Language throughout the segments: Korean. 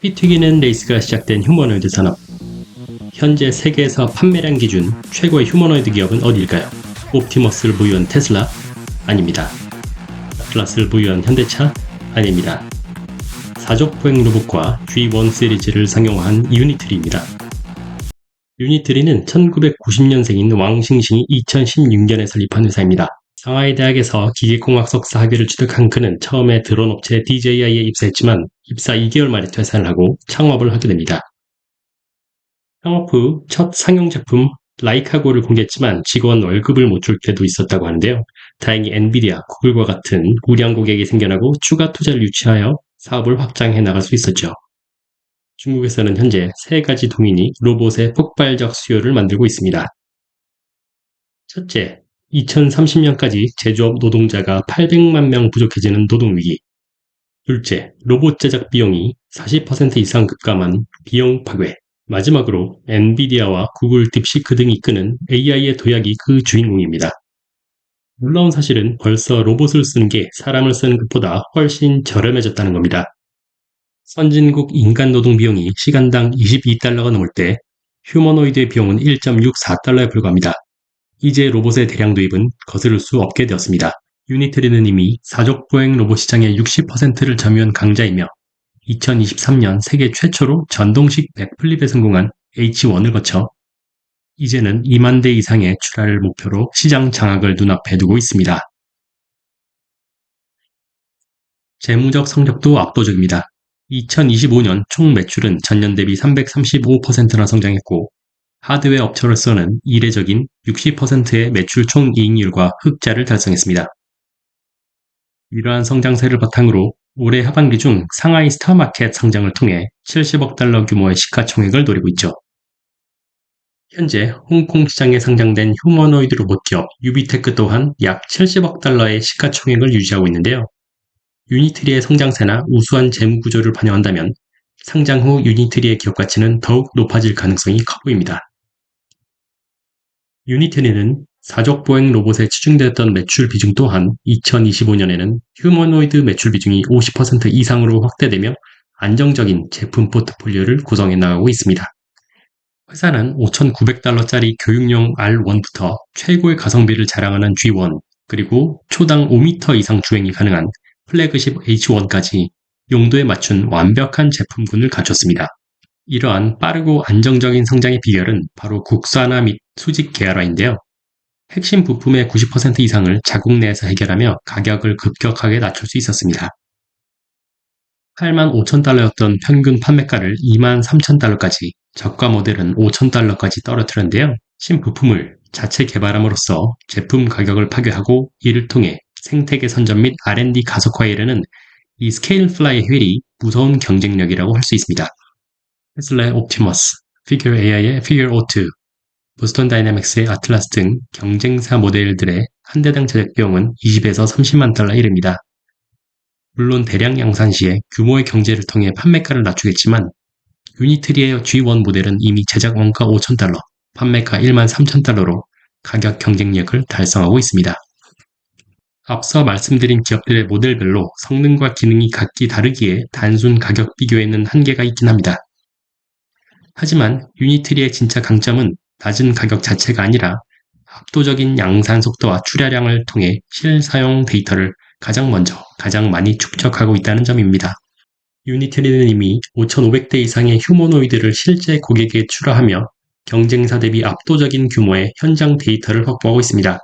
피 튀기는 레이스가 시작된 휴머노이드 산업. 현재 세계에서 판매량 기준 최고의 휴머노이드 기업은 어디일까요? 옵티머스를 보유한 테슬라? 아닙니다. 아틀라스를 보유한 현대차? 아닙니다. 사족 보행 로봇과 G1 시리즈를 상용화한 유니트리입니다. 유니트리는 1990년생인 왕싱싱이 2016년에 설립한 회사입니다. 상하이 대학에서 기계공학 석사 학위를 취득한 그는 처음에 드론 업체 DJI에 입사했지만 입사 2개월 만에 퇴사를 하고 창업을 하게 됩니다. 창업 후 첫 상용 제품 라이카고를 공개했지만 직원 월급을 못 줄 때도 있었다고 하는데요. 다행히 엔비디아, 구글과 같은 우량 고객이 생겨나고 추가 투자를 유치하여 사업을 확장해 나갈 수 있었죠. 중국에서는 현재 3가지 동인이 로봇의 폭발적 수요를 만들고 있습니다. 첫째, 2030년까지 제조업 노동자가 800만 명 부족해지는 노동위기. 둘째, 로봇 제작 비용이 40% 이상 급감한 비용 파괴. 마지막으로 엔비디아와 구글, 딥시크 등이 이끄는 AI의 도약이 그 주인공입니다. 놀라운 사실은 벌써 로봇을 쓰는 게 사람을 쓰는 것보다 훨씬 저렴해졌다는 겁니다. 선진국 인간 노동 비용이 시간당 22달러가 넘을 때 휴머노이드의 비용은 1.64달러에 불과합니다. 이제 로봇의 대량 도입은 거스를 수 없게 되었습니다. 유니트리는 이미 사족 보행 로봇 시장의 60%를 점유한 강자이며 2023년 세계 최초로 전동식 백플립에 성공한 H1을 거쳐 이제는 2만 대 이상의 출하를 목표로 시장 장악을 눈앞에 두고 있습니다. 재무적 성적도 압도적입니다. 2025년 총 매출은 전년 대비 335%나 성장했고 하드웨어 업체로서는 이례적인 60%의 매출 총이익률과 흑자를 달성했습니다. 이러한 성장세를 바탕으로 올해 하반기 중 상하이 스타마켓 상장을 통해 70억 달러 규모의 시가총액을 노리고 있죠. 현재 홍콩 시장에 상장된 휴머노이드 로봇 기업 유비테크 또한 약 70억 달러의 시가총액을 유지하고 있는데요. 유니트리의 성장세나 우수한 재무 구조를 반영한다면 상장 후 유니트리의 기업 가치는 더욱 높아질 가능성이 커 보입니다. 유니트리는 사족 보행 로봇에 치중되었던 매출 비중 또한 2025년에는 휴머노이드 매출 비중이 50% 이상으로 확대되며 안정적인 제품 포트폴리오를 구성해 나가고 있습니다. 회사는 5,900달러짜리 교육용 R1부터 최고의 가성비를 자랑하는 G1, 그리고 초당 5m 이상 주행이 가능한 플래그십 H1까지 용도에 맞춘 완벽한 제품군을 갖췄습니다. 이러한 빠르고 안정적인 성장의 비결은 바로 국산화 및 수직 계열화인데요. 핵심 부품의 90% 이상을 자국 내에서 해결하며 가격을 급격하게 낮출 수 있었습니다. 85,000달러였던 평균 판매가를 23,000달러까지, 저가 모델은 5,000달러까지 떨어뜨렸는데요. 신부품을 자체 개발함으로써 제품 가격을 파괴하고 이를 통해 생태계 선전 및 R&D 가속화에 이르는 이 스케일플라이의 효율이 무서운 경쟁력이라고 할 수 있습니다. 테슬라의 옵티머스, 피규어 AI의 피규어 O2, 보스턴 다이내믹스의 아틀라스 등 경쟁사 모델들의 한 대당 제작 비용은 20에서 30만 달러에 이릅니다. 물론 대량 양산 시에 규모의 경제를 통해 판매가를 낮추겠지만 유니트리의 G1 모델은 이미 제작 원가 5,000달러, 판매가 13,000달러로 가격 경쟁력을 달성하고 있습니다. 앞서 말씀드린 기업들의 모델별로 성능과 기능이 각기 다르기에 단순 가격 비교에는 한계가 있긴 합니다. 하지만 유니트리의 진짜 강점은 낮은 가격 자체가 아니라 압도적인 양산 속도와 출하량을 통해 실사용 데이터를 가장 먼저, 가장 많이 축적하고 있다는 점입니다. 유니트리는 이미 5,500대 이상의 휴머노이드를 실제 고객에게 출하하며 경쟁사 대비 압도적인 규모의 현장 데이터를 확보하고 있습니다.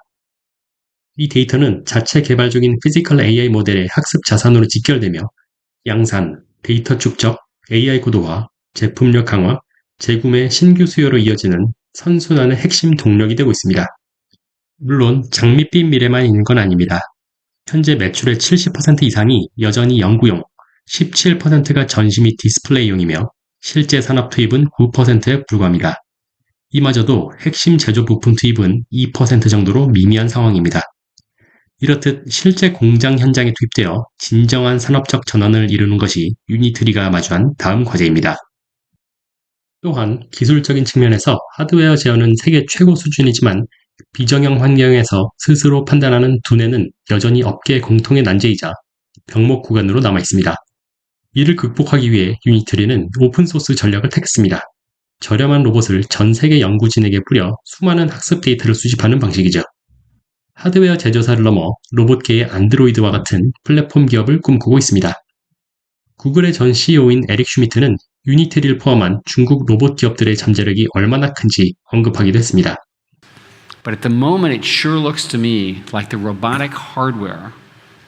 이 데이터는 자체 개발 중인 피지컬 AI 모델의 학습 자산으로 직결되며 양산, 데이터 축적, AI 고도화, 제품력 강화, 재구매 신규 수요로 이어지는 선순환의 핵심 동력이 되고 있습니다. 물론 장밋빛 미래만 있는 건 아닙니다. 현재 매출의 70% 이상이 여전히 연구용, 17%가 전시 및 디스플레이용이며 실제 산업 투입은 9%에 불과합니다. 이마저도 핵심 제조 부품 투입은 2% 정도로 미미한 상황입니다. 이렇듯 실제 공장 현장에 투입되어 진정한 산업적 전환을 이루는 것이 유니트리가 마주한 다음 과제입니다. 또한 기술적인 측면에서 하드웨어 제어는 세계 최고 수준이지만 비정형 환경에서 스스로 판단하는 두뇌는 여전히 업계 공통의 난제이자 병목 구간으로 남아 있습니다. 이를 극복하기 위해 유니트리는 오픈소스 전략을 택했습니다. 저렴한 로봇을 전 세계 연구진에게 뿌려 수많은 학습 데이터를 수집하는 방식이죠. 하드웨어 제조사를 넘어 로봇계의 안드로이드와 같은 플랫폼 기업을 꿈꾸고 있습니다. 구글의 전 CEO인 에릭 슈미트는 유니트리를 포함한 중국 로봇 기업들의 잠재력이 얼마나 큰지 언급하기도 했습니다. But at the moment, it sure looks to me like the robotic hardware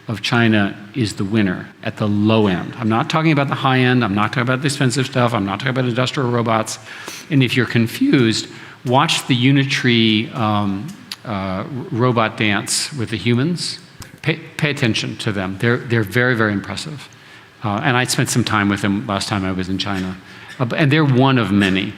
of China is the winner at the low end. I'm not talking about the high end. I'm not talking about the expensive stuff. I'm not talking about industrial robots. And if you're confused, watch the Unitree robot dance with the humans. Pay attention to them. They're very, very impressive. And I spent some time with them last time I was in China. And they're one of many.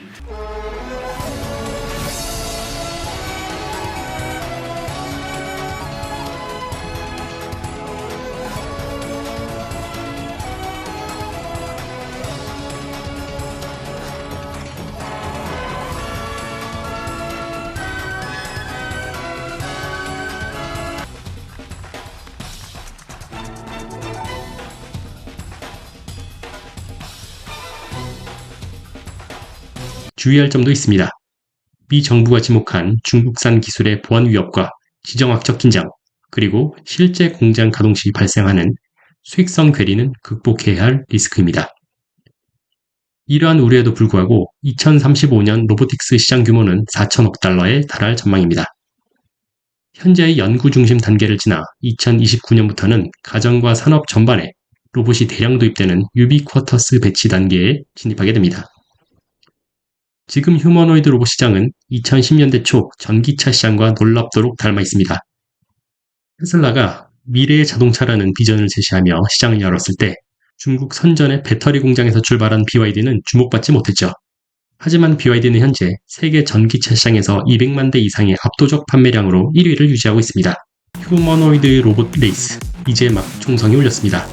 주의할 점도 있습니다. 미 정부가 지목한 중국산 기술의 보안 위협과 지정학적 긴장, 그리고 실제 공장 가동 시 발생하는 수익성 괴리는 극복해야 할 리스크입니다. 이러한 우려에도 불구하고 2035년 로보틱스 시장 규모는 4천억 달러에 달할 전망입니다. 현재의 연구 중심 단계를 지나 2029년부터는 가정과 산업 전반에 로봇이 대량 도입되는 유비쿼터스 배치 단계에 진입하게 됩니다. 지금 휴머노이드 로봇 시장은 2010년대 초 전기차 시장과 놀랍도록 닮아 있습니다. 테슬라가 미래의 자동차라는 비전을 제시하며 시장을 열었을 때 중국 선전의 배터리 공장에서 출발한 BYD는 주목받지 못했죠. 하지만 BYD는 현재 세계 전기차 시장에서 200만 대 이상의 압도적 판매량으로 1위를 유지하고 있습니다. 휴머노이드 로봇 레이스, 이제 막 총성이 울렸습니다.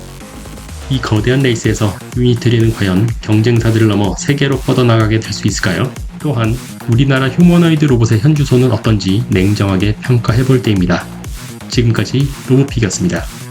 이 거대한 레이스에서 유니트리는 과연 경쟁사들을 넘어 세계로 뻗어나가게 될 수 있을까요? 또한 우리나라 휴머노이드 로봇의 현주소는 어떤지 냉정하게 평가해볼 때입니다. 지금까지 로봇픽이었습니다.